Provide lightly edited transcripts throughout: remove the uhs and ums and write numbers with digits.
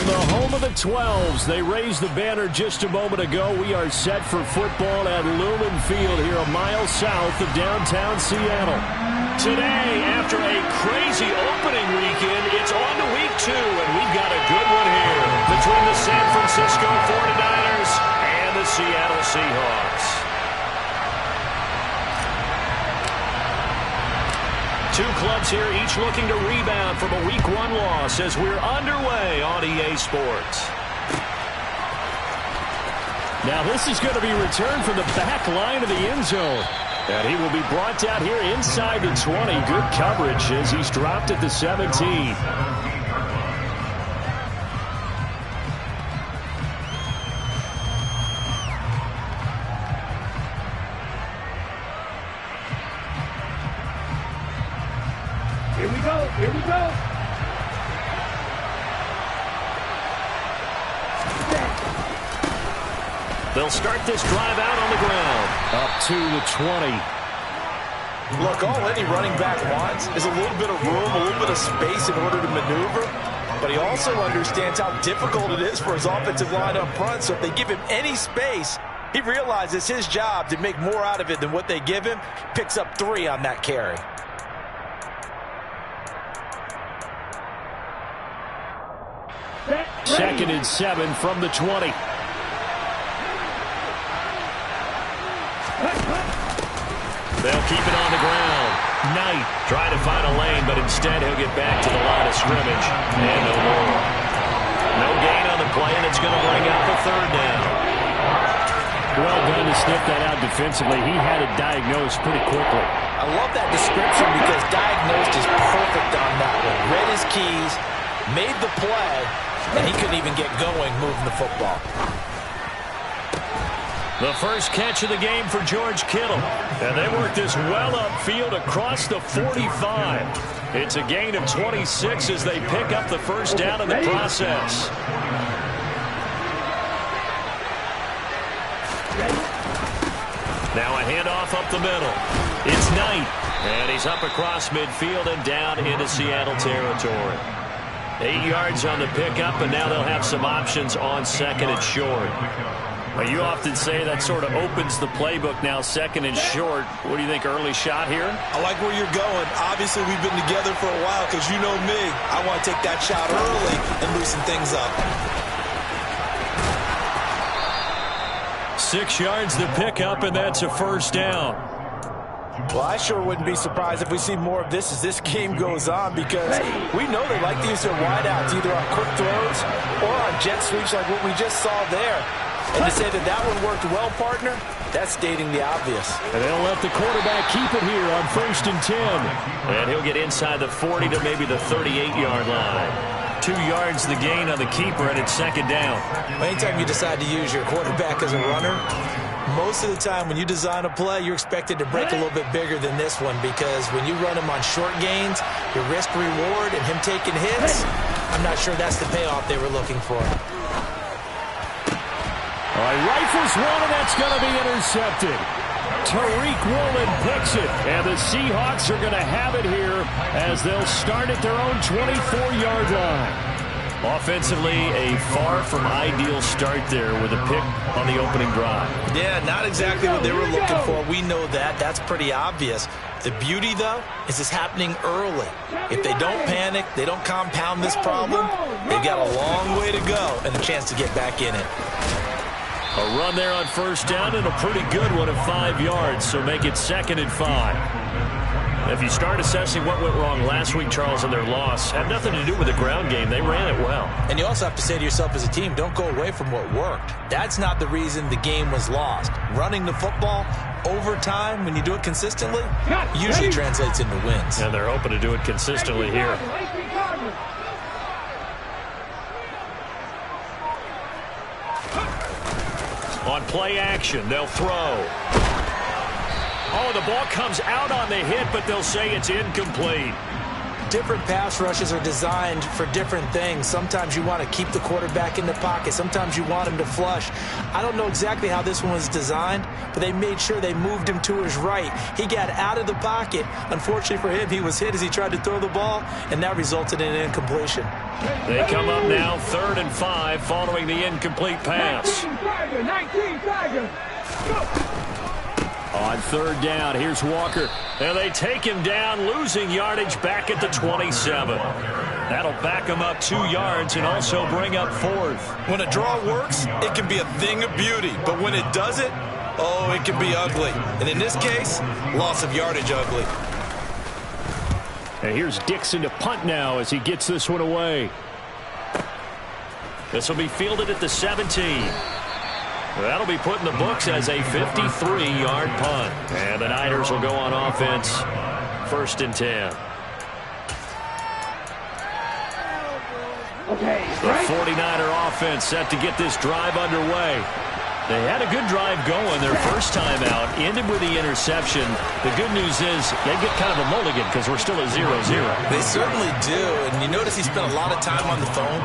the home of the 12s. They raised the banner just a moment ago. We are set for football at Lumen Field here a mile south of downtown Seattle. Today, after a crazy opening weekend, it's on to week 2, and we've got a good one here between the San Francisco 49ers and the Seattle Seahawks. Two clubs here, each looking to rebound from a Week 1 loss as we're underway on EA Sports. Now this is going to be returned from the back line of the end zone. And he will be brought down here inside the 20. Good coverage as he's dropped at the 17. Here we go. Here we go. They'll start this drive out on the ground. Up to the 20. Look, all any running back wants is a little bit of room, a little bit of space in order to maneuver. But he also understands how difficult it is for his offensive line up front. So if they give him any space, he realizes his job to make more out of it than what they give him. Picks up 3 on that carry. Second and 7 from the 20. They'll keep it on the ground. Knight trying to find a lane, but instead he'll get back to the line of scrimmage. And no more. No gain on the play, and it's going to bring up the 3rd down. Well done to sniff that out defensively. He had it diagnosed pretty quickly. I love that description because diagnosed is perfect on that one. Read his keys, made the play, and he couldn't even get going moving the football. The first catch of the game for George Kittle. And they work this well upfield across the 45. It's a gain of 26 as they pick up the first down in the process. Now a handoff up the middle. It's Knight. And he's up across midfield and down into Seattle territory. 8 yards on the pickup, and now they'll have some options on 2nd and short. Well, you often say that sort of opens the playbook now, 2nd and short. What do you think, early shot here? I like where you're going. Obviously, we've been together for a while because you know me. I want to take that shot early and loosen things up. 6 yards the pickup, and that's a first down. Well, I sure wouldn't be surprised if we see more of this as this game goes on because we know they like to use their wideouts either on quick throws or on jet sweeps like what we just saw there. And to say that that one worked well, partner, that's stating the obvious. And they'll let the quarterback keep it here on 1st and 10. And he'll get inside the 40 to maybe the 38-yard line. 2 yards the gain on the keeper, and it's 2nd down. Anytime you decide to use your quarterback as a runner, most of the time when you design a play, you're expected to break a little bit bigger than this one because when you run him on short gains, your risk-reward and him taking hits, I'm not sure that's the payoff they were looking for. All right, rifles one, and that's going to be intercepted. Tariq Woolen picks it, and the Seahawks are going to have it here as they'll start at their own 24-yard line. Offensively, a far from ideal start there with a pick on the opening drive. Yeah, not exactly what they were looking for. We know that. That's pretty obvious. The beauty, though, is it's happening early. If they don't panic, they don't compound this problem, they've got a long way to go and a chance to get back in it. A run there on 1st down and a pretty good one of 5 yards, so make it 2nd and 5. If you start assessing what went wrong last week, Charles, in their loss, had nothing to do with the ground game. They ran it well. And you also have to say to yourself as a team, don't go away from what worked. That's not the reason the game was lost. Running the football over time, when you do it consistently, usually translates into wins. And they're hoping to do it consistently here. On play action, they'll throw. Oh, the ball comes out on the hit, but they'll say it's incomplete. different pass rushes are designed for different things. Sometimes you want to keep the quarterback in the pocket. Sometimes you want him to flush. I don't know exactly how this one was designed, but they made sure they moved him to his right. He got out of the pocket. Unfortunately for him, he was hit as he tried to throw the ball, and that resulted in an incompletion. They come up now 3rd and 5 following the incomplete pass. 19 Tiger. On 3rd down, here's Walker. And they take him down, losing yardage back at the 27. That'll back him up 2 yards and also bring up 4th. When a draw works, it can be a thing of beauty. But when it doesn't, oh, it can be ugly. And in this case, loss of yardage ugly. And here's Dixon to punt now as he gets this one away. This will be fielded at the 17. That'll be put in the books as a 53-yard punt. And the Niners will go on offense, 1st and 10. The 49er offense set to get this drive underway. They had a good drive going their first time out, ended with the interception. The good news is they get kind of a mulligan because we're still at 0-0. They certainly do, and you notice he spent a lot of time on the phone.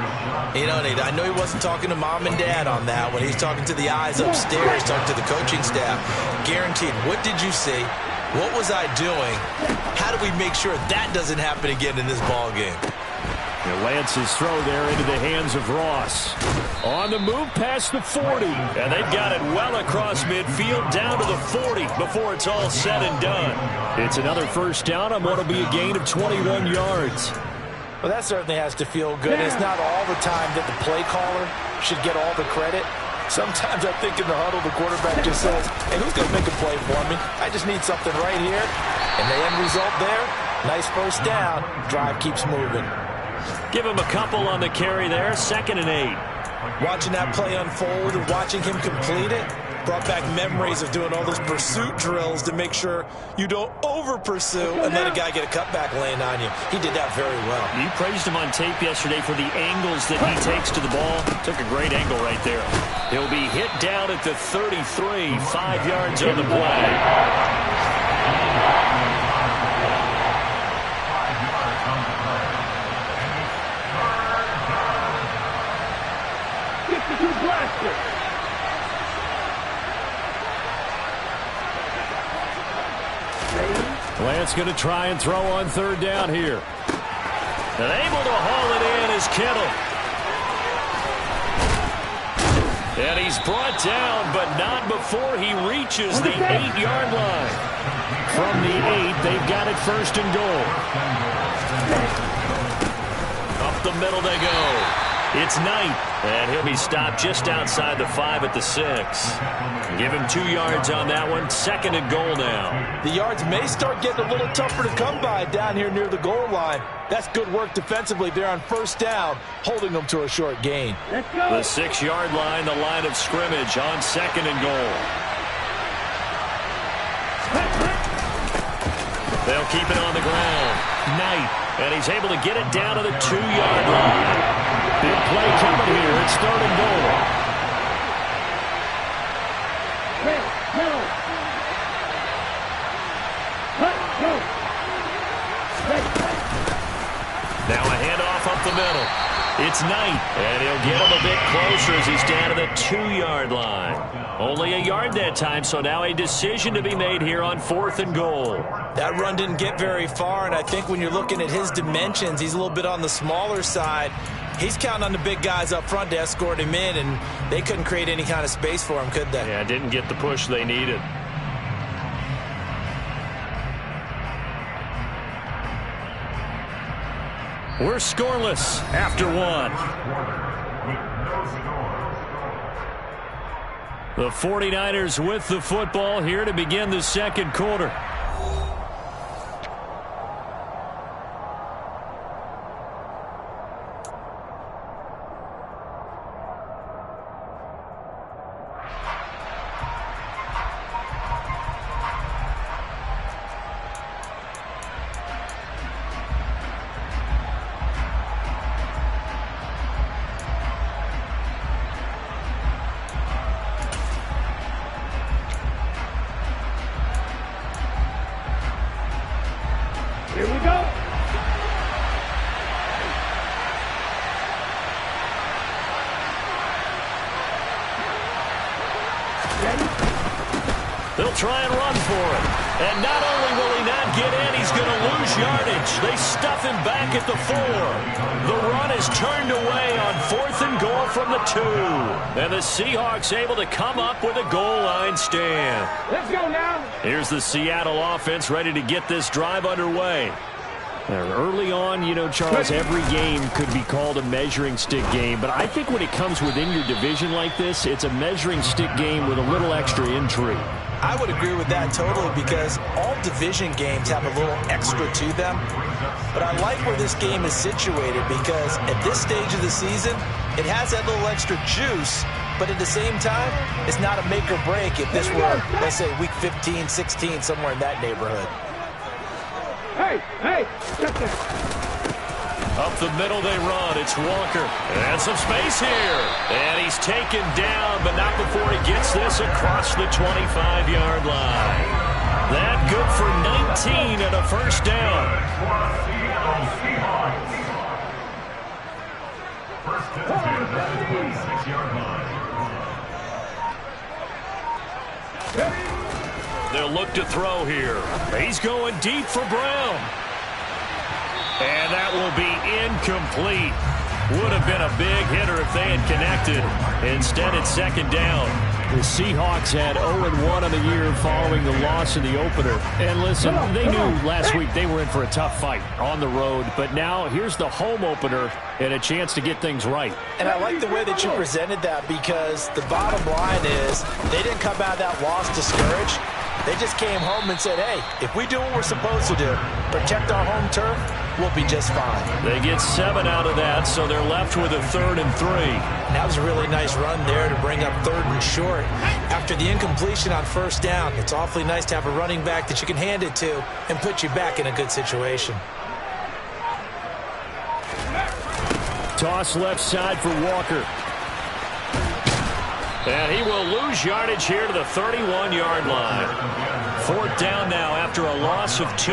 You know, I know he wasn't talking to mom and dad on that when he's talking to the eyes upstairs, talking to the coaching staff. Guaranteed, what did you say? What was I doing? How do we make sure that doesn't happen again in this ball game? And Lance's throw there into the hands of Ross. On the move past the 40. And they've got it well across midfield down to the 40 before it's all said and done. It's another 1st down on what will be a gain of 21 yards. Well, that certainly has to feel good. It's not all the time that the play caller should get all the credit. Sometimes I think in the huddle, the quarterback just says, hey, who's going to make a play for me? I just need something right here. And the end result there, nice 1st down. Drive keeps moving. Give him a couple on the carry there, 2nd and 8. Watching that play unfold and watching him complete it brought back memories of doing all those pursuit drills to make sure you don't over-pursue and let a guy get a cutback laying on you. He did that very well. You praised him on tape yesterday for the angles that he takes to the ball. Took a great angle right there. He'll be hit down at the 33, 5 yards on the play. Lance going to try and throw on 3rd down here. And able to haul it in is Kittle. And he's brought down, but not before he reaches the 8-yard line. From the 8, they've got it 1st and goal. Up the middle they go. It's Knight, and he'll be stopped just outside the 5 at the 6. Give him 2 yards on that one. 2nd and goal now. The yards may start getting a little tougher to come by down here near the goal line. That's good work defensively there on 1st down, holding them to a short gain. Let's go. The 6-yard line, the line of scrimmage on 2nd and goal. They'll keep it on the ground. Knight, and he's able to get it down to the 2-yard line. Big play coming here. It's 3rd and goal. Now a handoff up the middle. It's Knight, and he'll get him a bit closer as he's down to the 2-yard line. Only a yard that time, so now a decision to be made here on 4th and goal. That run didn't get very far, and I think when you're looking at his dimensions, he's a little bit on the smaller side. He's counting on the big guys up front to escort him in, and they couldn't create any kind of space for him, could they? Yeah, didn't get the push they needed. We're scoreless after 1. The 49ers with the football here to begin the 2nd quarter. try and run for it. And not only will he not get in, he's going to lose yardage. They stuff him back at the 4. The run is turned away on 4th and goal from the 2. And the Seahawks able to come up with a goal line stand. Let's go now. Here's the Seattle offense ready to get this drive underway. Early on, you know, Charles, every game could be called a measuring stick game. But I think when it comes within your division like this, it's a measuring stick game with a little extra intrigue. I would agree with that totally because all division games have a little extra to them. But I like where this game is situated because at this stage of the season, it has that little extra juice. But at the same time, it's not a make or break if this were, let's say, week 15, 16, somewhere in that neighborhood. Hey, check this. Up the middle they run. It's Walker. And some space here. And he's taken down, but not before he gets this across the 25-yard line. That good for 19 and a first down. They'll look to throw here. He's going deep for Brown. And that will be incomplete. Would have been a big hitter if they had connected. Instead, it's second down. The Seahawks had 0-1 on the year following the loss in the opener. And listen, they knew last week they were in for a tough fight on the road. But now here's the home opener and a chance to get things right. And I like the way that you presented that because the bottom line is they didn't come out of that loss discouraged. They just came home and said, hey, if we do what we're supposed to do, protect our home turf, we'll be just fine. They get 7 out of that, so they're left with a 3rd and 3. And that was a really nice run there to bring up 3rd and short. After the incompletion on first down, it's awfully nice to have a running back that you can hand it to and put you back in a good situation. Toss left side for Walker. And he will lose yardage here to the 31-yard line. 4th down now after a loss of 2.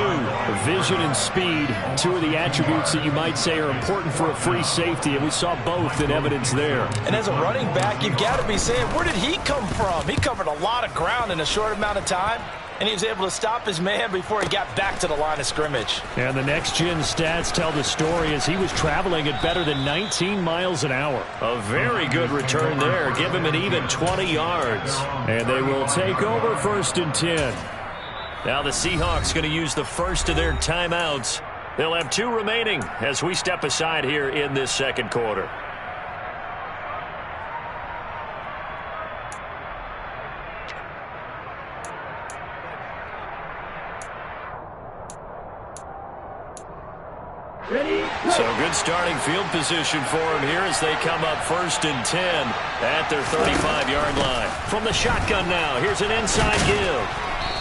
Vision and speed, 2 of the attributes that you might say are important for a free safety, and we saw both in evidence there. And as a running back, you've got to be saying, where did he come from? He covered a lot of ground in a short amount of time, and he was able to stop his man before he got back to the line of scrimmage. And the next-gen stats tell the story as he was traveling at better than 19 miles an hour. A very good return there. Give him an even 20 yards. And they will take over 1st and 10. Now the Seahawks going to use the first of their timeouts. They'll have 2 remaining as we step aside here in this second quarter. So good starting field position for him here as they come up 1st and 10 at their 35-yard line. From the shotgun now, here's an inside give.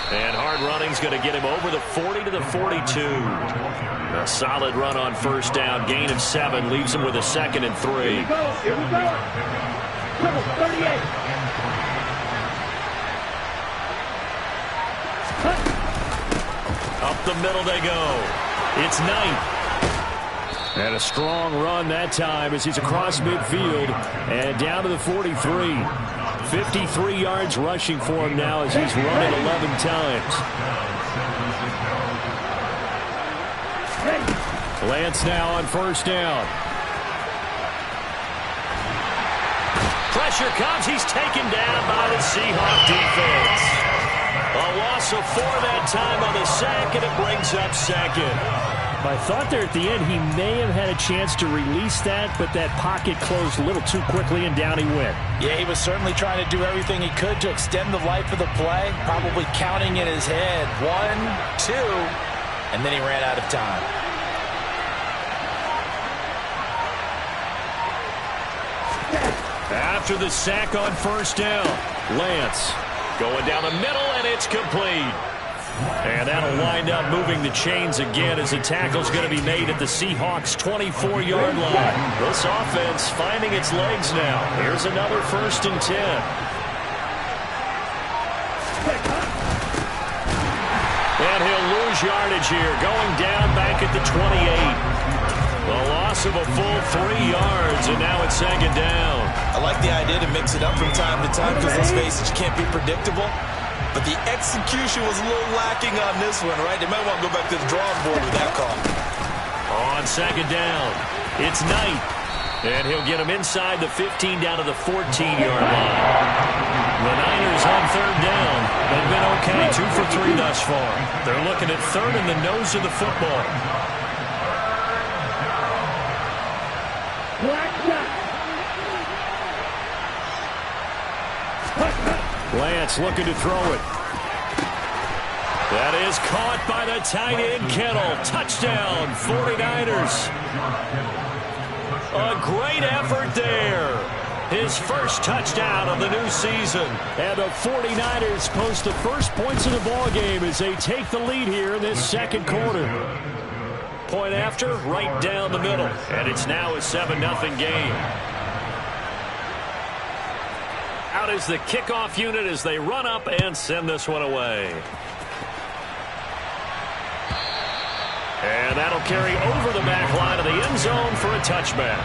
And hard running's going to get him over the 40 to the 42. A solid run on first down. Gain of 7 leaves him with a 2nd and 3. Here we go. Triple 38. Up the middle they go. It's Knight. And a strong run that time as he's across midfield and down to the 43. 53 yards rushing for him now as he's run it 11 times. Lance now on first down. Pressure comes. He's taken down by the Seahawk defense. A loss of 4 that time on the sack, and it brings up 2nd. I thought there at the end he may have had a chance to release that, but that pocket closed a little too quickly, and down he went. Yeah, he was certainly trying to do everything he could to extend the life of the play, probably counting in his head 1, 2, and then he ran out of time. After the sack on first down, Lance going down the middle, and it's complete. And that'll wind up moving the chains again as the tackle's going to be made at the Seahawks' 24-yard line. This offense finding its legs now. Here's another 1st and 10. And he'll lose yardage here, going down back at the 28. A loss of a full 3 yards, and now it's 2nd down. I like the idea to mix it up from time to time because let's face it, you can't be predictable. but the execution was a little lacking on this one, right? They might want to go back to the drawing board with that call. On second down, it's Knight. And he'll get him inside the 15 down to the 14-yard line. The Niners on third down. They've been okay, 2 for 3 thus far. They're looking at third in the nose of the football. Lance looking to throw it. That is caught by the tight end Kittle. Touchdown, 49ers. A great effort there. His first touchdown of the new season. And the 49ers post the first points of the ballgame as they take the lead here in this second quarter. Point after, right down the middle. And it's now a 7-0 game. Out is the kickoff unit as they run up and send this one away. And that'll carry over the back line of the end zone for a touchback.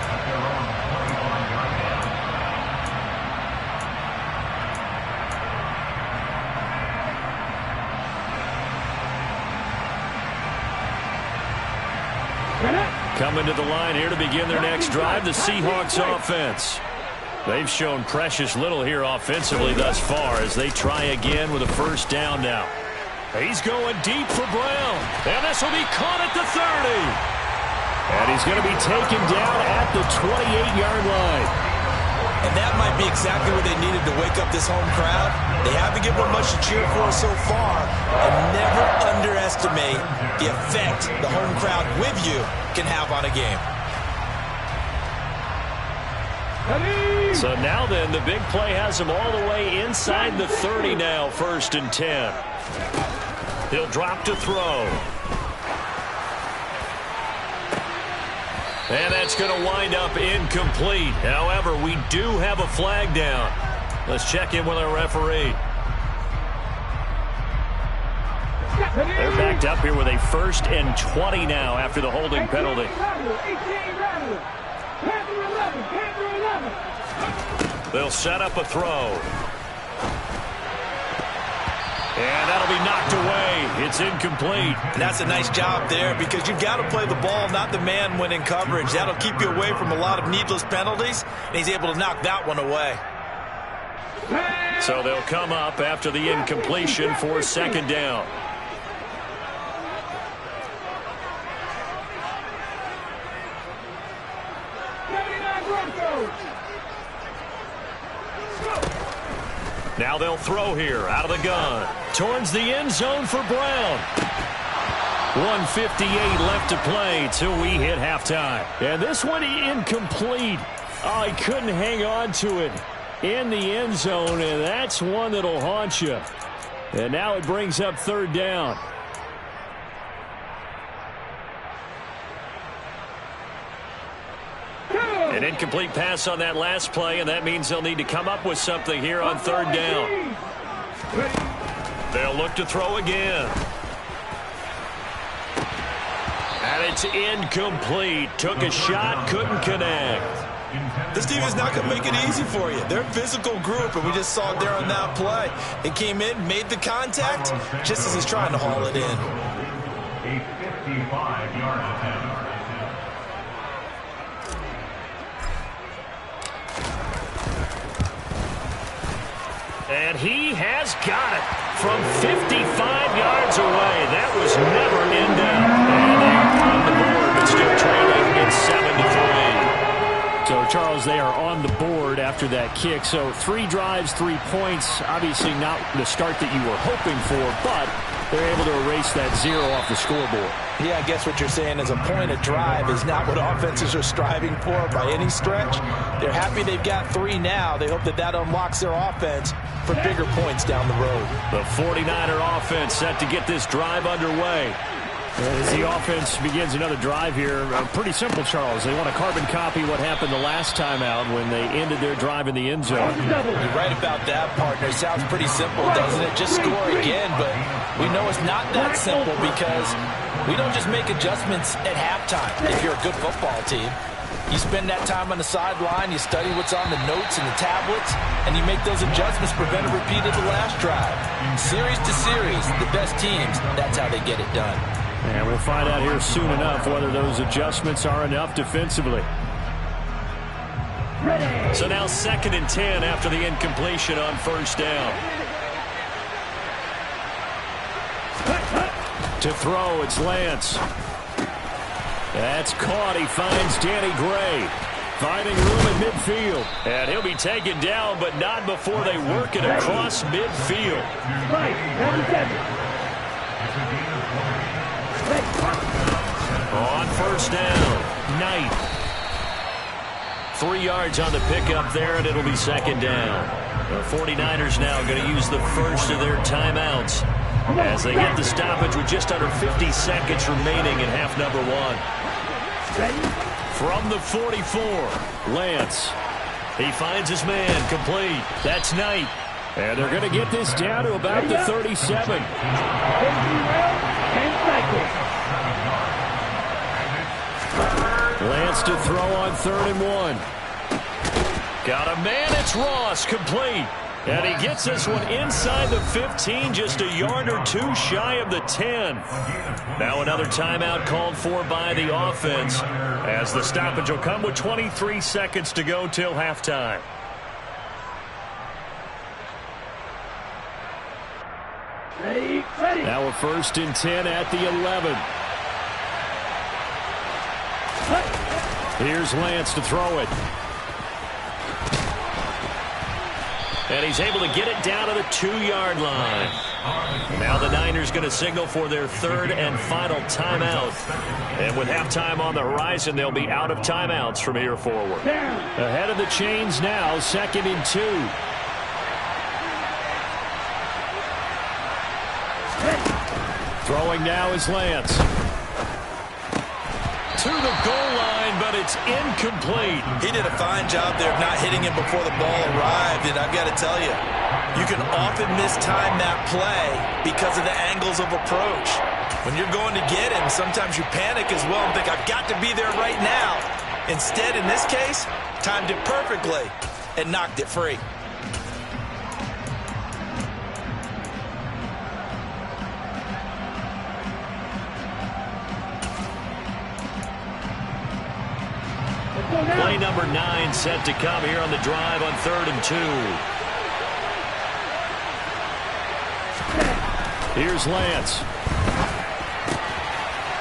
Coming to the line here to begin their next drive, the Seahawks offense. They've shown precious little here offensively thus far as they try again with a first down now. He's going deep for Brown. And this will be caught at the 30. And he's going to be taken down at the 28-yard line. And that might be exactly what they needed to wake up this home crowd. They haven't given them much to cheer for so far. And never underestimate the effect the home crowd with you can have on a game. So now then, the big play has him all the way inside the 30 now, 1st and 10. He'll drop to throw. And that's going to wind up incomplete. However, we do have a flag down. Let's check in with our referee. They're backed up here with a 1st and 20 now after the holding penalty. They'll set up a throw. And that'll be knocked away. It's incomplete. And that's a nice job there because you've got to play the ball, not the man when in coverage. That'll keep you away from a lot of needless penalties, and he's able to knock that one away. So they'll come up after the incompletion for 2nd down. Now they'll throw here out of the gun. Towards the end zone for Brown. 1:58 left to play till we hit halftime. And this one incomplete. Oh, he couldn't hang on to it in the end zone, and that's one that'll haunt you. And now it brings up 3rd down. An incomplete pass on that last play, and that means they'll need to come up with something here on 3rd down. They'll look to throw again. And it's incomplete. Took a shot, couldn't connect. This team is not going to make it easy for you. They're a physical group, and we just saw it there on that play. It came in, made the contact, just as he's trying to haul it in. A 55-yard attempt. And he has got it from 55 yards away. That was never in doubt. And they're on the board, but still trailing. It's 7-3. So, Charles, they are on the board after that kick. So 3 drives, 3 points. Obviously not the start that you were hoping for, but they're able to erase that 0 off the scoreboard. Yeah, I guess what you're saying is a point of drive is not what offenses are striving for by any stretch. They're happy they've got 3 now. They hope that that unlocks their offense for bigger points down the road. The 49er offense set to get this drive underway. As the offense begins another drive here, pretty simple, Charles. They want to carbon copy what happened the last time out when they ended their drive in the end zone. You're right about that, partner. Sounds pretty simple, doesn't it? Just score again, but we know it's not that simple because we don't just make adjustments at halftime if you're a good football team. You spend that time on the sideline, you study what's on the notes and the tablets, and you make those adjustments, prevent a repeat of the last drive. Series to series, the best teams, that's how they get it done. And we'll find out here soon enough whether those adjustments are enough defensively. So now 2nd and 10 after the incompletion on first down. To throw, it's Lance. That's caught. He finds Danny Gray. Finding room in midfield. And he'll be taken down, but not before they work it across midfield. On first down, Knight. 3 yards on the pickup there, and it'll be 2nd down. The 49ers now going to use the first of their timeouts as they get the stoppage with just under 50 seconds remaining in half number 1. From the 44, Lance. He finds his man, complete. That's Knight. And they're going to get this down to about the 37. Lance to throw on 3rd and 1. Got a man, it's Ross, complete. And he gets this one inside the 15, just a yard or 2 shy of the 10. Now another timeout called for by the offense, as the stoppage will come with 23 seconds to go till halftime. Now a 1st and 10 at the 11. Here's Lance to throw it. And he's able to get it down to the 2-yard line. Now the Niners going to signal for their 3rd and final timeout. And with halftime on the horizon, they'll be out of timeouts from here forward. Ahead of the chains now, 2nd and 2. Throwing now is Lance. To the goal line, but it's incomplete. He did a fine job there of not hitting him before the ball arrived, and I've got to tell you, you can often mistime that play because of the angles of approach. When you're going to get him, sometimes you panic as well and think, I've got to be there right now. Instead, in this case, timed it perfectly and knocked it free. Play number 9 set to come here on the drive on 3rd and 2. Here's Lance.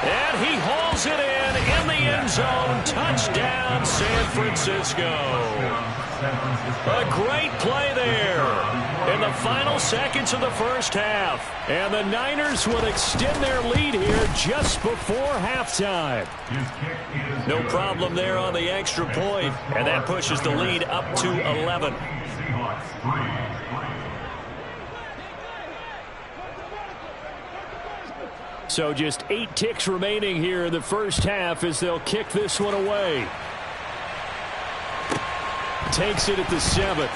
And he hauls it in the end zone. Touchdown, San Francisco. A great play there in the final seconds of the first half. And the Niners will extend their lead here just before halftime. No problem there on the extra point, and that pushes the lead up to 11. So just 8 ticks remaining here in the first half as they'll kick this one away. Takes it at the 7.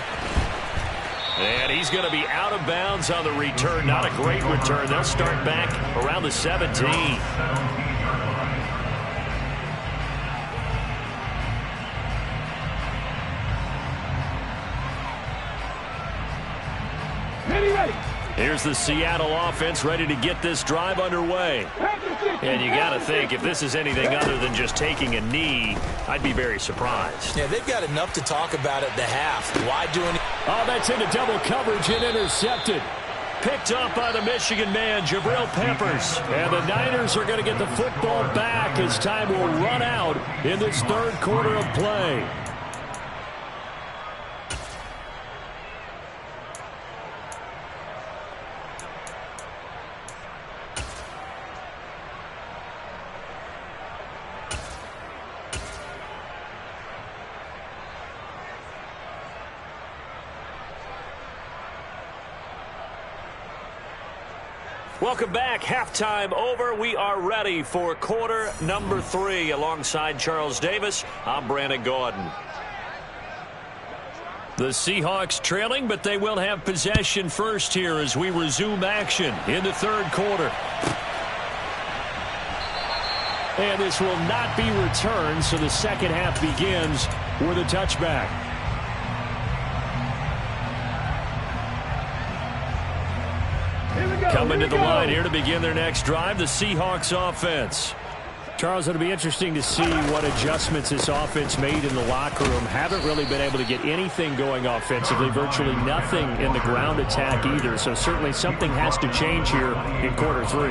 And he's going to be out of bounds on the return. Not a great return. They'll start back around the 17. Here's the Seattle offense ready to get this drive underway. And you got to think, if this is anything other than just taking a knee, I'd be very surprised. Yeah, they've got enough to talk about at the half. Why do any... Oh, that's into double coverage and intercepted. Picked up by the Michigan man, Jabril Peppers. And the Niners are going to get the football back as time will run out in this 3rd quarter of play. Welcome back. Halftime over. We are ready for quarter number 3. Alongside Charles Davis, I'm Brandon Gordon. The Seahawks trailing, but they will have possession first here as we resume action in the 3rd quarter. And this will not be returned, so the second half begins with a touchback. Coming to the line here to begin their next drive, the Seahawks offense. Charles, it'll be interesting to see what adjustments this offense made in the locker room. Haven't really been able to get anything going offensively, virtually nothing in the ground attack either. So certainly something has to change here in quarter 3.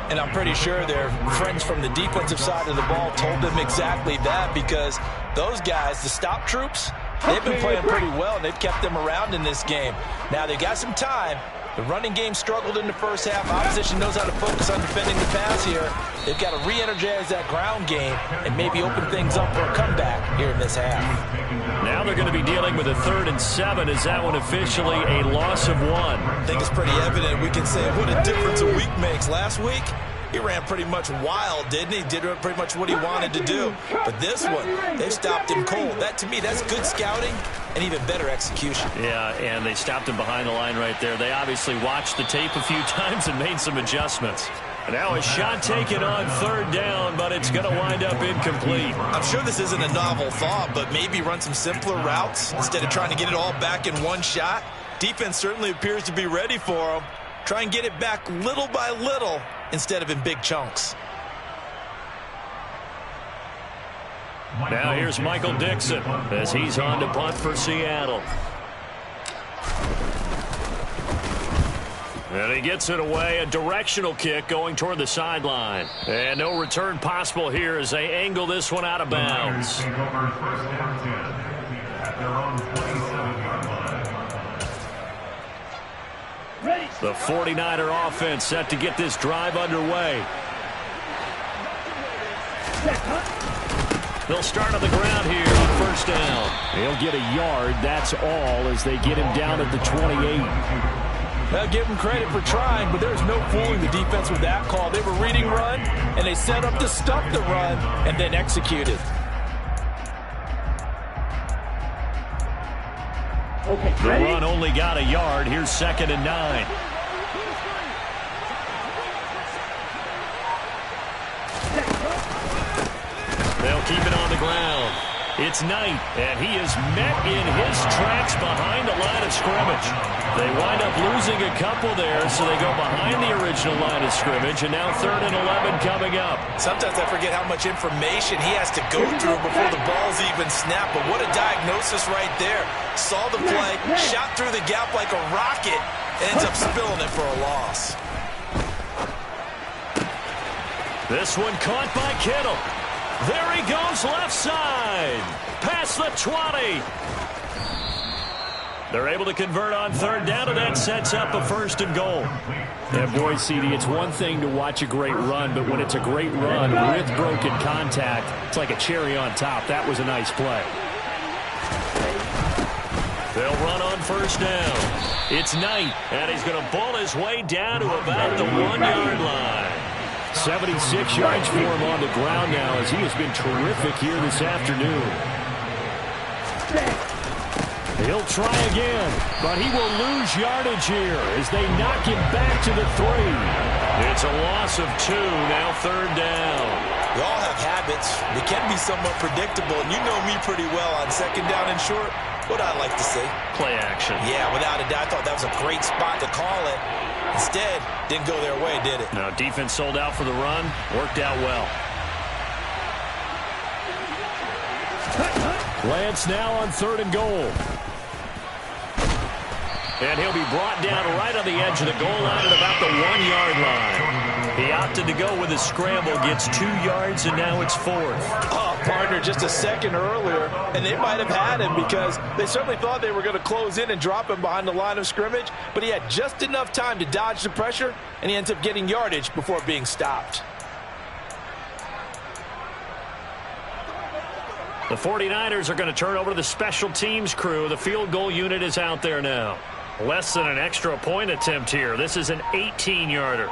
And I'm pretty sure their friends from the defensive side of the ball told them exactly that, because those guys, the stop troops, they've been playing pretty well, and they've kept them around in this game. Now, they got some time. The running game struggled in the first half. Opposition knows how to focus on defending the pass here. They've got to re-energize that ground game and maybe open things up for a comeback here in this half. Now they're going to be dealing with a 3rd and 7. Is that one officially a loss of 1? I think it's pretty evident. We can say what a difference a week makes. Last week, he ran pretty much wild, didn't he? Did pretty much what he wanted to do. But this one, they stopped him cold. That, to me, that's good scouting and even better execution. Yeah, and they stopped him behind the line right there. They obviously watched the tape a few times and made some adjustments. Now a shot taken on 3rd down, but it's going to wind up incomplete. I'm sure this isn't a novel thought, but maybe run some simpler routes instead of trying to get it all back in one shot. Defense certainly appears to be ready for him. Try and get it back little by little instead of in big chunks. Now here's Michael Dixon as he's on to punt for Seattle. And he gets it away, a directional kick going toward the sideline. And no return possible here as they angle this one out of bounds. The 49er offense set to get this drive underway. They'll start on the ground here on 1st down. He'll get a yard, that's all, as they get him down at the 28. I'll give them credit for trying, but there's no fooling the defense with that call. They were reading run, and they set up to stop the run, and then executed. Okay, the ready? run only got a yard. Here's 2nd and 9. They'll keep it on the ground. It's Knight, and he is met in his tracks behind the line of scrimmage. They wind up losing a couple there, so they go behind the original line of scrimmage, and now 3rd and 11 coming up. Sometimes I forget how much information he has to go through before the ball's even snapped, but what a diagnosis right there. Saw the play, shot through the gap like a rocket, ends up spilling it for a loss. This one caught by Kittle. There he goes left side. Past the 20. They're able to convert on 3rd down, and that sets up a 1st and goal. And boy, CD, it's one thing to watch a great run, but when it's a great run with broken contact, it's like a cherry on top. That was a nice play. They'll run on 1st down. It's Knight, and he's going to ball his way down to about the 1-yard line. 76 yards for him on the ground now, as he has been terrific here this afternoon. He'll try again, but he will lose yardage here as they knock him back to the 3. It's a loss of 2, now 3rd down. We all have habits. They can be somewhat predictable, and you know me pretty well on 2nd down and short. What I like to say? Play action. Yeah, without a doubt. I thought that was a great spot to call it. Instead, didn't go their way, did it? Now, defense sold out for the run. Worked out well. Lance now on 3rd and goal. And he'll be brought down right on the edge of the goal line at about the 1-yard line. He opted to go with a scramble, gets 2 yards, and now it's 4th. Oh, partner, just a second earlier, and they might have had him because they certainly thought they were going to close in and drop him behind the line of scrimmage, but he had just enough time to dodge the pressure, and he ends up getting yardage before being stopped. The 49ers are going to turn over to the special teams crew. The field goal unit is out there now. Less than an extra point attempt here. This is an 18-yarder.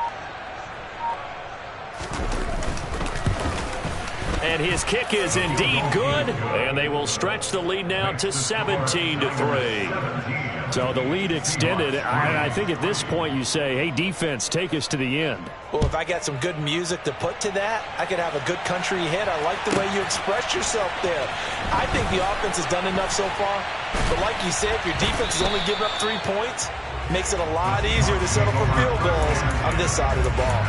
And his kick is indeed good. And they will stretch the lead now to 17-3. So the lead extended. I think at this point you say, hey, defense, take us to the end. Well, if I got some good music to put to that, I could have a good country hit. I like the way you express yourself there. I think the offense has done enough so far. But like you said, your defense has only given up 3 points. Makes it a lot easier to settle for field goals on this side of the ball.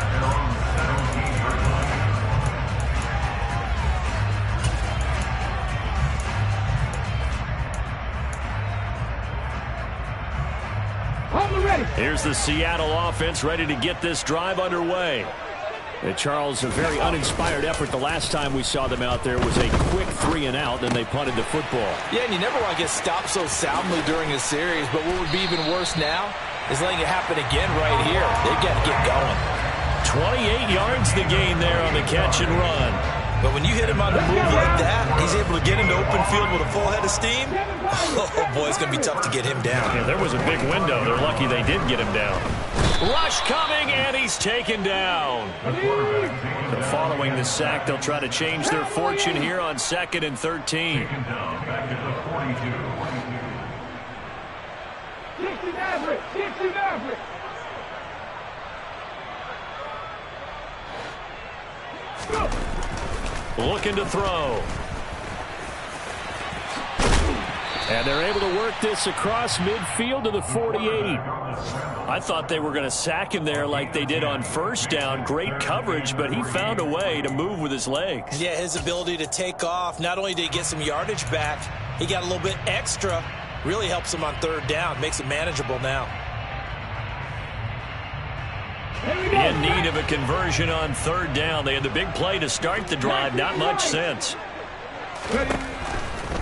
Here's the Seattle offense ready to get this drive underway. Charles, a very uninspired effort the last time we saw them out there was a quick 3-and-out, then they punted the football. Yeah, and you never want to get stopped so soundly during a series, but what would be even worse now is letting it happen again right here. They've got to get going. 28 yards the gain there on the catch and run. But when you hit him on the move like that, he's able to get into open field with a full head of steam. Oh, boy, it's going to be tough to get him down. Yeah, there was a big window. They're lucky they did get him down. Rush coming, and he's taken down. So following the sack, they'll try to change their fortune here on 2nd and 13. Looking to throw. And they're able to work this across midfield to the 48. I thought they were going to sack him there like they did on first down. Great coverage, but he found a way to move with his legs. Yeah, his ability to take off. Not only did he get some yardage back, he got a little bit extra. Really helps him on 3rd down. Makes it manageable now. In need of a conversion on 3rd down. They had the big play to start the drive. Not much sense.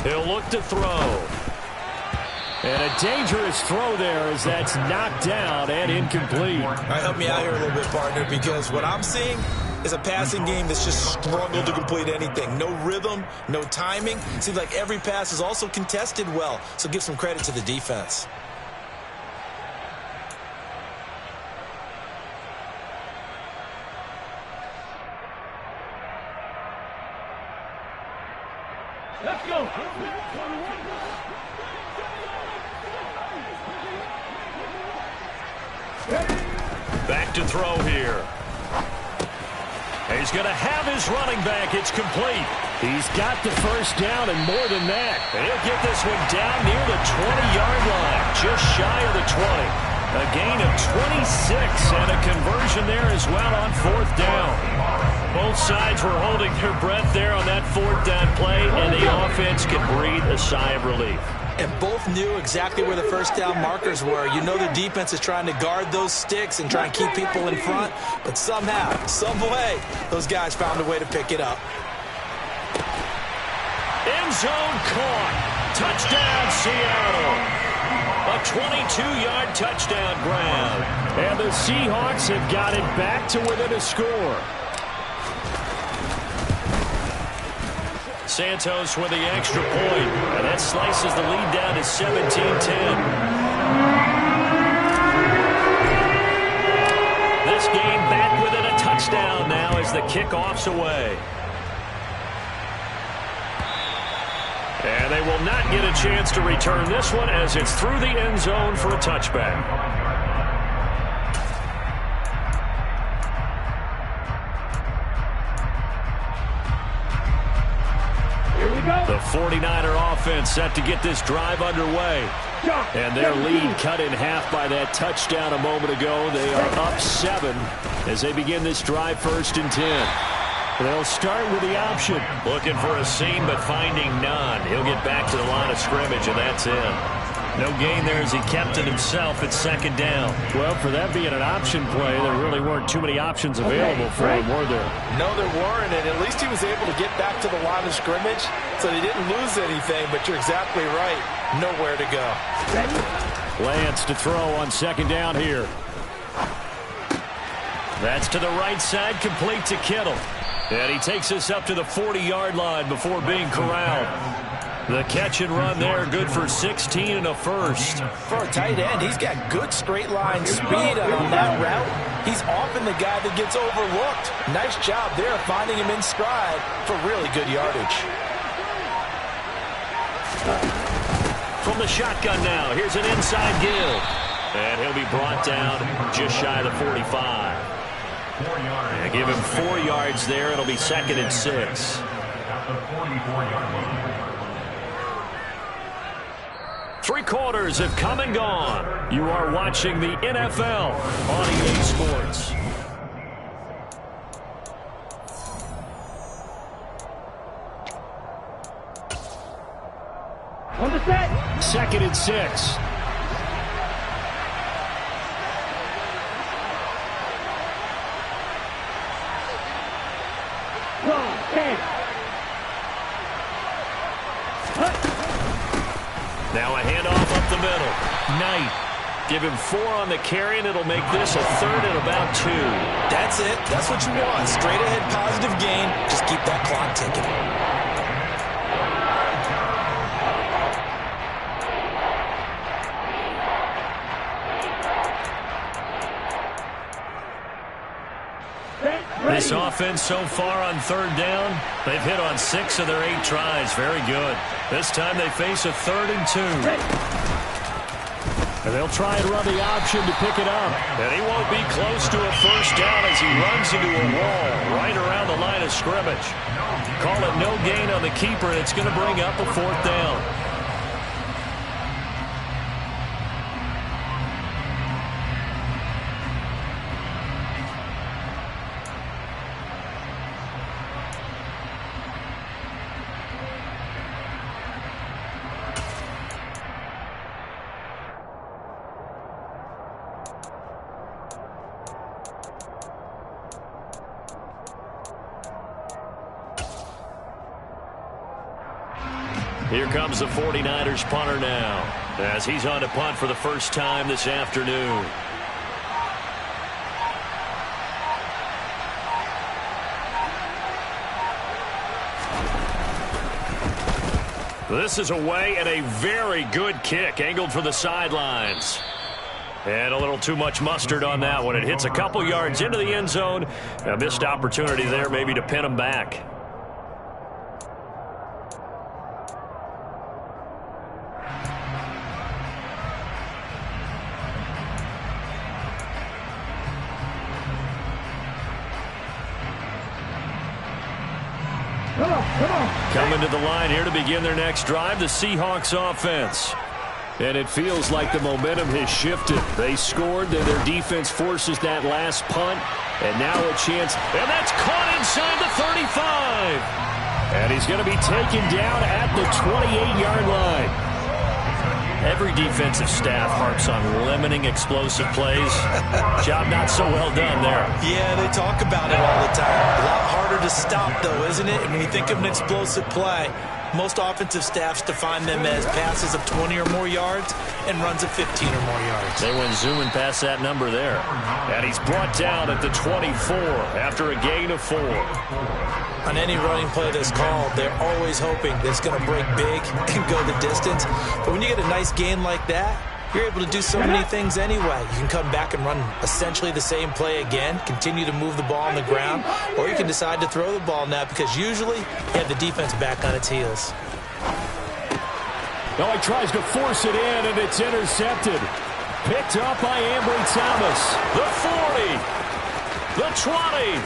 He'll look to throw. And a dangerous throw there as that's knocked down and incomplete. All right, help me out here a little bit, partner, because what I'm seeing is a passing game that's just struggled to complete anything. No rhythm, no timing. Seems like every pass is also contested well, so give some credit to the defense. Let's go. Back to throw here. He's going to have his running back. It's complete. He's got the first down and more than that. He'll get this one down near the 20-yard line, just shy of the 20. A gain of 26 and a conversion there as well on 4th down. Both sides were holding their breath there on that 4th down play, and the offense can breathe a sigh of relief. And both knew exactly where the first down markers were. You know the defense is trying to guard those sticks and try and keep people in front, but somehow, some way, those guys found a way to pick it up. End zone caught. Touchdown, Seattle. A 22-yard touchdown grab. And the Seahawks have got it back to within a score. Santos with the extra point, and that slices the lead down to 17-10. This game back within a touchdown now as the kickoff's away. And they will not get a chance to return this one as it's through the end zone for a touchback. The 49er offense set to get this drive underway. And their lead cut in half by that touchdown a moment ago. They are up 7 as they begin this drive 1st and 10. They'll start with the option. Looking for a seam but finding none. He'll get back to the line of scrimmage and that's it. No gain there as he kept it himself at 2nd down. Well, for that being an option play, there really weren't too many options available for him, were there? No, there weren't, and at least he was able to get back to the line of scrimmage, so he didn't lose anything, but you're exactly right. Nowhere to go. Lance to throw on 2nd down here. That's to the right side, complete to Kittle. And he takes us up to the 40-yard line before being corralled. The catch and run there, good for 16 and a first. For a tight end, he's got good straight line speed on that route. He's often the guy that gets overlooked. Nice job there finding him in stride for really good yardage. from the shotgun now. Here's an inside give. And he'll be brought down just shy of the 45. And give him 4 yards there. It'll be 2nd and 6. Three quarters have come and gone. You are watching the NFL on EA Sports. On the set. 2nd and 6. Now a handoff up the middle. Knight. Give him 4 on the carry, and it'll make this a 3rd and about 2. That's it. That's what you want. Straight ahead positive gain. Just keep that clock ticking. This offense so far on 3rd down, they've hit on 6 of their 8 tries. Very good. This time they face a 3rd and 2. And they'll try and run the option to pick it up. And he won't be close to a first down as he runs into a wall right around the line of scrimmage. Call it no gain on the keeper, and it's going to bring up a 4th down. Here comes the 49ers punter now, as he's on to punt for the first time this afternoon. This is away, and a very good kick, angled for the sidelines. And a little too much mustard on that one. It hits a couple yards into the end zone. A missed opportunity there maybe to pin him back. Coming to the line here to begin their next drive, the Seahawks offense. And it feels like the momentum has shifted. They scored, then their defense forces that last punt. And now a chance. And that's caught inside the 35. And he's going to be taken down at the 28-yard line. Every defensive staff harps on limiting explosive plays. Job not so well done there. Yeah, they talk about it all the time. A lot harder to stop, though, isn't it? And when you think of an explosive play, most offensive staffs define them as passes of 20 or more yards and runs of 15 or more yards. They went zooming past that number there. And he's brought down at the 24 after a gain of 4. On any running play that's called, they're always hoping that it's going to break big and go the distance. But when you get a nice gain like that, you're able to do so many things anyway. You can come back and run essentially the same play again, continue to move the ball on the ground, or you can decide to throw the ball now because usually you have the defense back on its heels. Now he tries to force it in, and it's intercepted. Picked up by Ambry Thomas. The 40. The 20.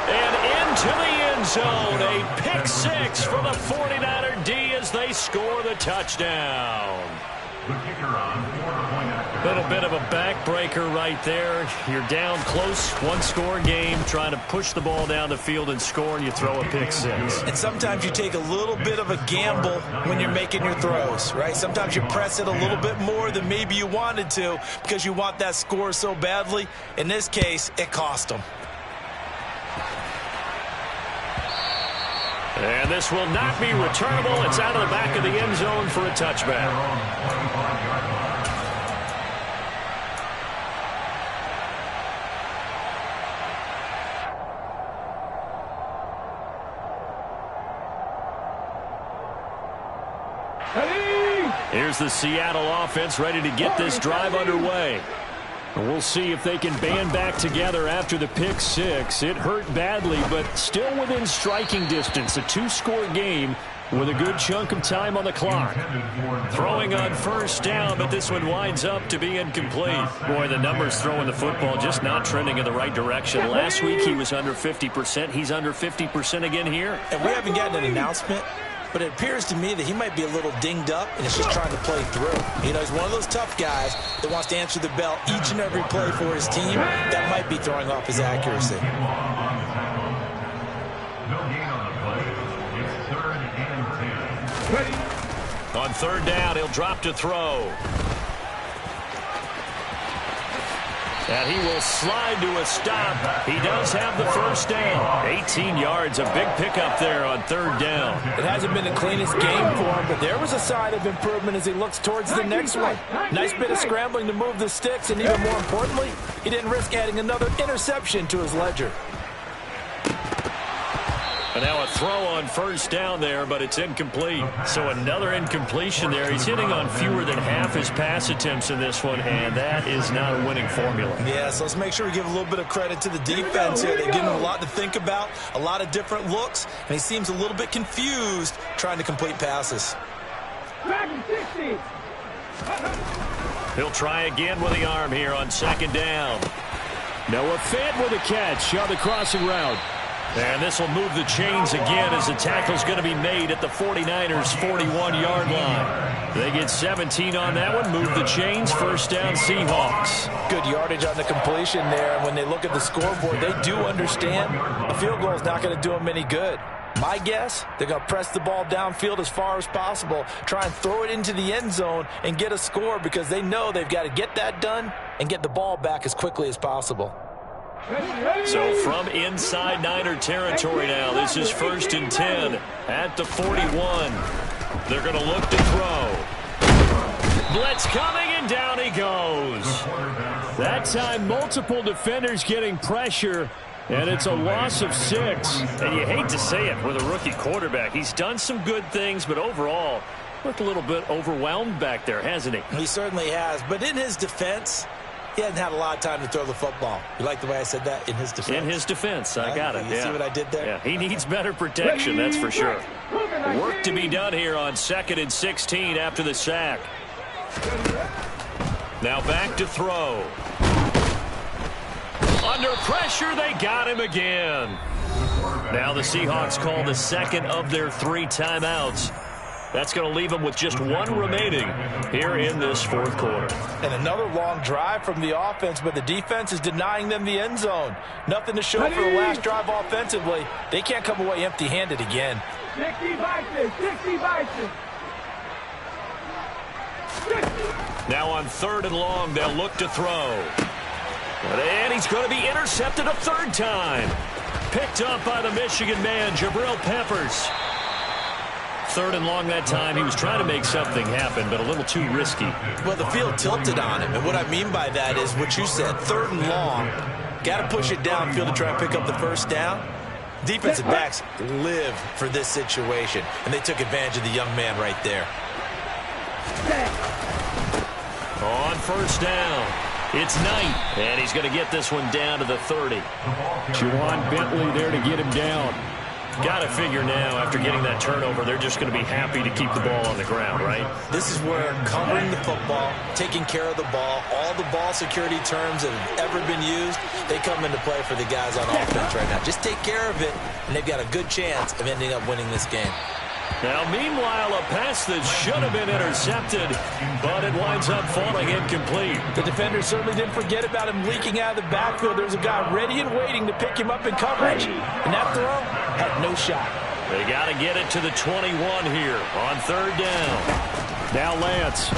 And into the end zone. A pick 6 for the 49er D as they score the touchdown. Little bit of a backbreaker right there. You're down close, one-score game, trying to push the ball down the field and score, and you throw a pick 6. And sometimes you take a little bit of a gamble when you're making your throws, right? Sometimes you press it a little bit more than maybe you wanted to because you want that score so badly. In this case, it cost them. And this will not be returnable. It's out of the back of the end zone for a touchback. Here's the Seattle offense ready to get this drive underway. We'll see if they can band back together after the pick 6. It hurt badly, but still within striking distance. A 2-score game with a good chunk of time on the clock. Throwing on first down, but this one winds up to be incomplete. Boy, the numbers throwing the football just not trending in the right direction. Last week he was under 50%. He's under 50% again here. And we haven't gotten an announcement, but it appears to me that he might be a little dinged up and is just trying to play through. You know, he's one of those tough guys that wants to answer the bell each and every play for his team. That might be throwing off his accuracy. On third down, he'll drop to throw. And he will slide to a stop. He does have the first down. 18 yards, a big pickup there on third down. It hasn't been the cleanest game for him, but there was a sign of improvement as he looks towards the next one. Nice bit of scrambling to move the sticks, and even more importantly, he didn't risk adding another interception to his ledger. And now a throw on first down there, but it's incomplete. So another incompletion there. He's hitting on fewer than half his pass attempts in this one, and that is not a winning formula. Yeah, so let's make sure we give a little bit of credit to the defense here. They're giving him a lot to think about, a lot of different looks, and he seems a little bit confused trying to complete passes. He'll try again with the arm here on second down. Noah Fant with a catch on the crossing route. And this will move the chains again as the tackle's going to be made at the 49ers' 41-yard line. They get 17 on that one, move the chains, first down Seahawks. Good yardage on the completion there, and when they look at the scoreboard, they do understand a field goal is not going to do them any good. My guess, they're going to press the ball downfield as far as possible, try and throw it into the end zone and get a score because they know they've got to get that done and get the ball back as quickly as possible. So from inside Niner territory now, this is 1st and 10 at the 41. They're going to look to throw. Blitz coming, and down he goes. That time, multiple defenders getting pressure, and it's a loss of 6. And you hate to say it with a rookie quarterback. He's done some good things, but overall, looked a little bit overwhelmed back there, hasn't he? He certainly has, but in his defense, he hasn't had a lot of time to throw the football. You like the way I said that? In his defense. In his defense. I got it. You see what I did there? Yeah, he needs better protection, that's for sure. Work to be done here on 2nd and 16 after the sack. Now back to throw. Under pressure, they got him again. Now the Seahawks call the second of their 3 timeouts. That's going to leave them with just 1 remaining here in this 4th quarter. And another long drive from the offense, but the defense is denying them the end zone. Nothing to show for the last drive offensively. They can't come away empty-handed again. 60 Bison, 60 Bison. Now on 3rd and long, they'll look to throw. And he's going to be intercepted a 3rd time. Picked up by the Michigan man, Jabril Peppers. 3rd and long that time. He was trying to make something happen, but a little too risky. Well, the field tilted on him, and what I mean by that is what you said, 3rd and long. Got to push it downfield to try and pick up the first down. Defensive backs live for this situation, and they took advantage of the young man right there. On first down, it's Knight, and he's going to get this one down to the 30. Juwan Bentley there to get him down. Got to figure now, after getting that turnover, they're just going to be happy to keep the ball on the ground, right? This is where covering the football, taking care of the ball, all the ball security terms that have ever been used, they come into play for the guys on offense right now. Just take care of it, and they've got a good chance of ending up winning this game. Now, meanwhile, a pass that should have been intercepted, but it winds up falling incomplete. The defenders certainly didn't forget about him leaking out of the backfield. There's a guy ready and waiting to pick him up in coverage, and that throw had no shot. They got to get it to the 21 here on 3rd down. Now Lance.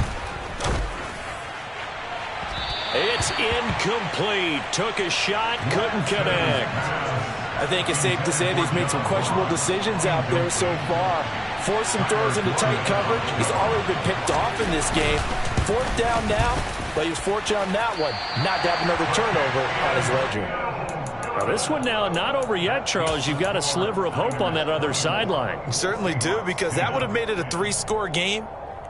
It's incomplete. Took a shot, couldn't connect. I think it's safe to say that he's made some questionable decisions out there so far. Forced some throws into tight coverage. He's already been picked off in this game. 4th down now, but he was fortunate on that one not to have another turnover on his ledger. Now this one now not over yet, Charles. You've got a sliver of hope on that other sideline. You certainly do, because that would have made it a 3-score game,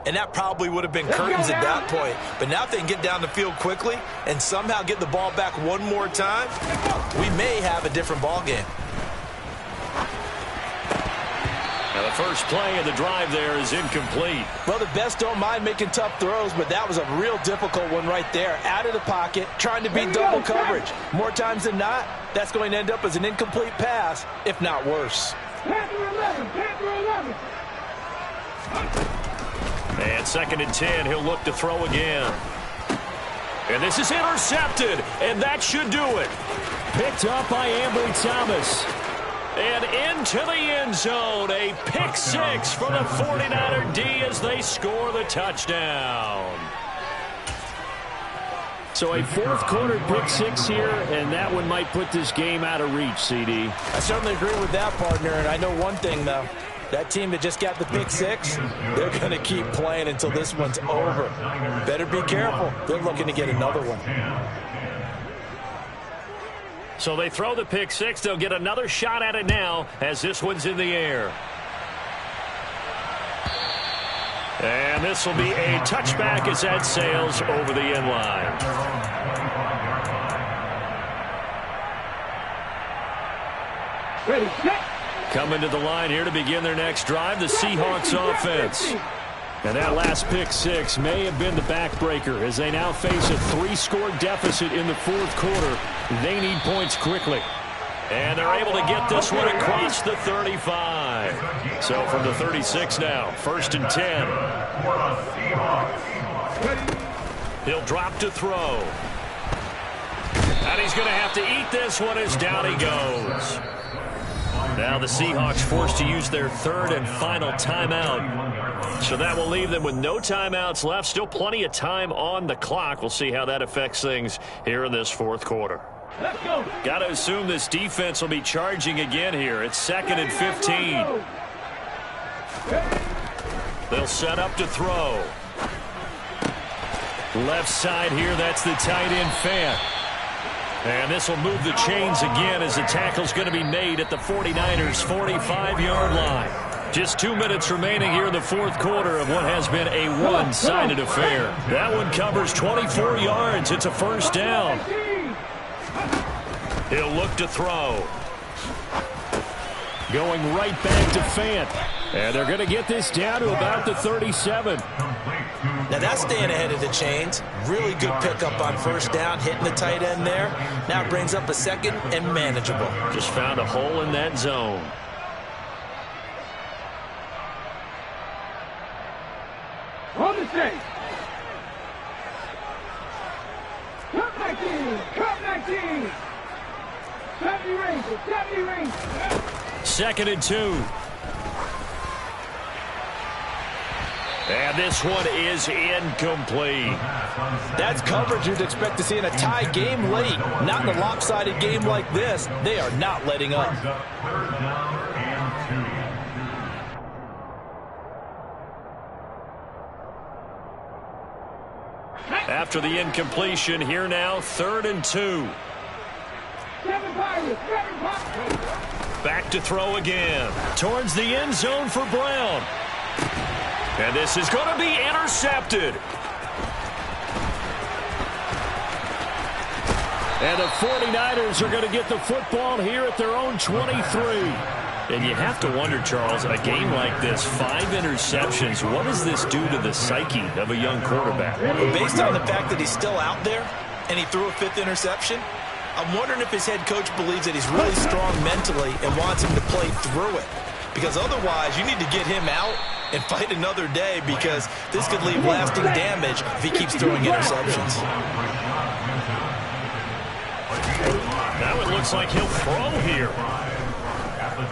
and that probably would have been curtains at that point. But now if they can get down the field quickly and somehow get the ball back one more time, we may have a different ball game. Now the first play of the drive there is incomplete. Well, the best don't mind making tough throws, but that was a real difficult one right there. Out of the pocket, trying to beat double coverage. More times than not, that's going to end up as an incomplete pass, if not worse. And 2nd and 10, he'll look to throw again. And this is intercepted, and that should do it. Picked up by Ambry Thomas. And into the end zone, a pick 6 for the 49er D as they score the touchdown. So a 4th quarter pick 6 here, and that one might put this game out of reach, CD. I certainly agree with that, partner, and I know one thing, though. That team that just got the pick 6, they're going to keep playing until this one's over. Better be careful. They're looking to get another one. So they throw the pick 6. They'll get another shot at it now as this one's in the air. And this will be a touchback as that sails over the end line. Ready, set. Coming to the line here to begin their next drive, the Seahawks offense. And that last pick 6 may have been the backbreaker as they now face a 3-score deficit in the 4th quarter. They need points quickly. And they're able to get this one across the 35. So from the 36 now, 1st and 10. He'll drop to throw. And he's going to have to eat this one as down he goes. Now the Seahawks forced to use their 3rd and final timeout. So that will leave them with no timeouts left. Still plenty of time on the clock. We'll see how that affects things here in this 4th quarter. Let's go. Got to assume this defense will be charging again here. It's 2nd and 15. They'll set up to throw. Left side here, that's the tight end Fant. And this will move the chains again as the tackle's going to be made at the 49ers' 45-yard line. Just 2 minutes remaining here in the 4th quarter of what has been a one-sided affair. That one covers 24 yards. It's a 1st down. He'll look to throw. Going right back to Fant. And they're going to get this down to about the 37. Now that's staying ahead of the chains. Really good pickup on 1st down, hitting the tight end there. Now it brings up a 2nd and manageable. Just found a hole in that zone. On the stage. Cut 19. Cut 19. 70 range. 70 range. 2nd and 2. And this one is incomplete. That's coverage you'd expect to see in a tie game late. Not in a lopsided game like this. They are not letting up. After the incompletion, here now, 3rd and 2. Back to throw again. Towards the end zone for Brown. And this is going to be intercepted. And the 49ers are going to get the football here at their own 23. And you have to wonder, Charles, a game like this, 5 interceptions, what does this do to the psyche of a young quarterback? Well, based on the fact that he's still out there and he threw a 5th interception, I'm wondering if his head coach believes that he's really strong mentally and wants him to play through it. Because otherwise, you need to get him out and fight another day, because this could leave lasting damage if he keeps throwing interceptions. Now it looks like he'll throw here.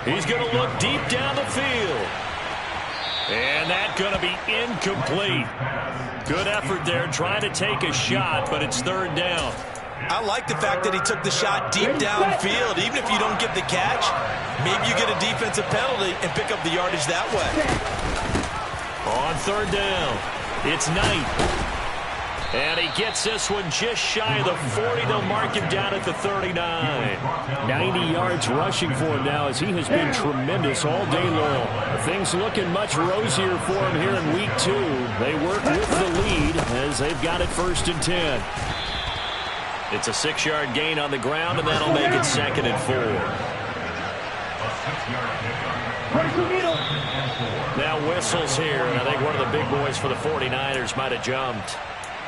He's going to look deep down the field. And that's going to be incomplete. Good effort there trying to take a shot, but it's 3rd down. I like the fact that he took the shot deep downfield. Even if you don't get the catch, maybe you get a defensive penalty and pick up the yardage that way. On 3rd down, it's Knight. And he gets this one just shy of the 40. They'll mark him down at the 39. 90 yards rushing for him now as he has been tremendous all day long. Things looking much rosier for him here in week 2. They work with the lead as they've got it 1st and 10. It's a 6-yard gain on the ground, and that'll make it 2nd and 4. 22 needle. Now whistles here, and I think one of the big boys for the 49ers might have jumped.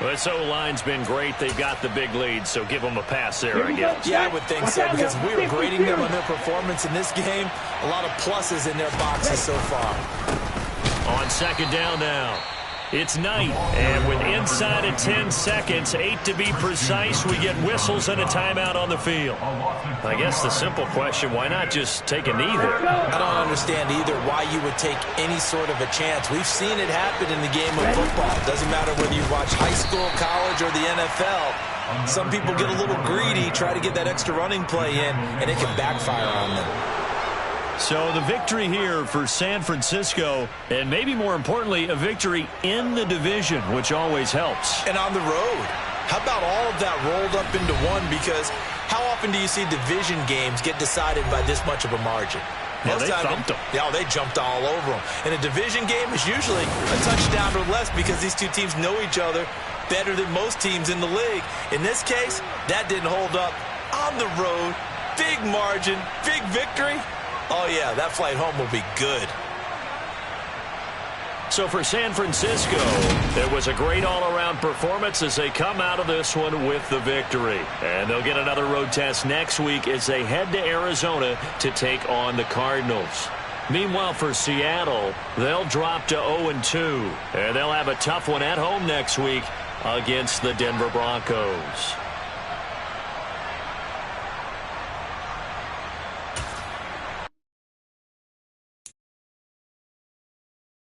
Well, this O-line's been great. They've got the big lead, so give them a pass there, I guess. Yeah, I would think so, because we were grading them on their performance in this game. A lot of pluses in their boxes so far. On second down now. It's Knight, and with inside of 10 seconds, 8 to be precise, we get whistles and a timeout on the field. I guess the simple question, why not just take a knee there? I don't understand either why you would take any sort of a chance. We've seen it happen in the game of football. It doesn't matter whether you watch high school, college, or the NFL. Some people get a little greedy, try to get that extra running play in, and it can backfire on them. So the victory here for San Francisco, and maybe more importantly, a victory in the division, which always helps. And on the road. How about all of that rolled up into one? Because how often do you see division games get decided by this much of a margin? Yeah, they thumped them. Yeah, they jumped all over them. And a division game is usually a touchdown or less because these two teams know each other better than most teams in the league. In this case, that didn't hold up. On the road, big margin, big victory. Oh, yeah, that flight home will be good. So for San Francisco, it was a great all-around performance as they come out of this one with the victory. And they'll get another road test next week as they head to Arizona to take on the Cardinals. Meanwhile, for Seattle, they'll drop to 0-2. And they'll have a tough one at home next week against the Denver Broncos.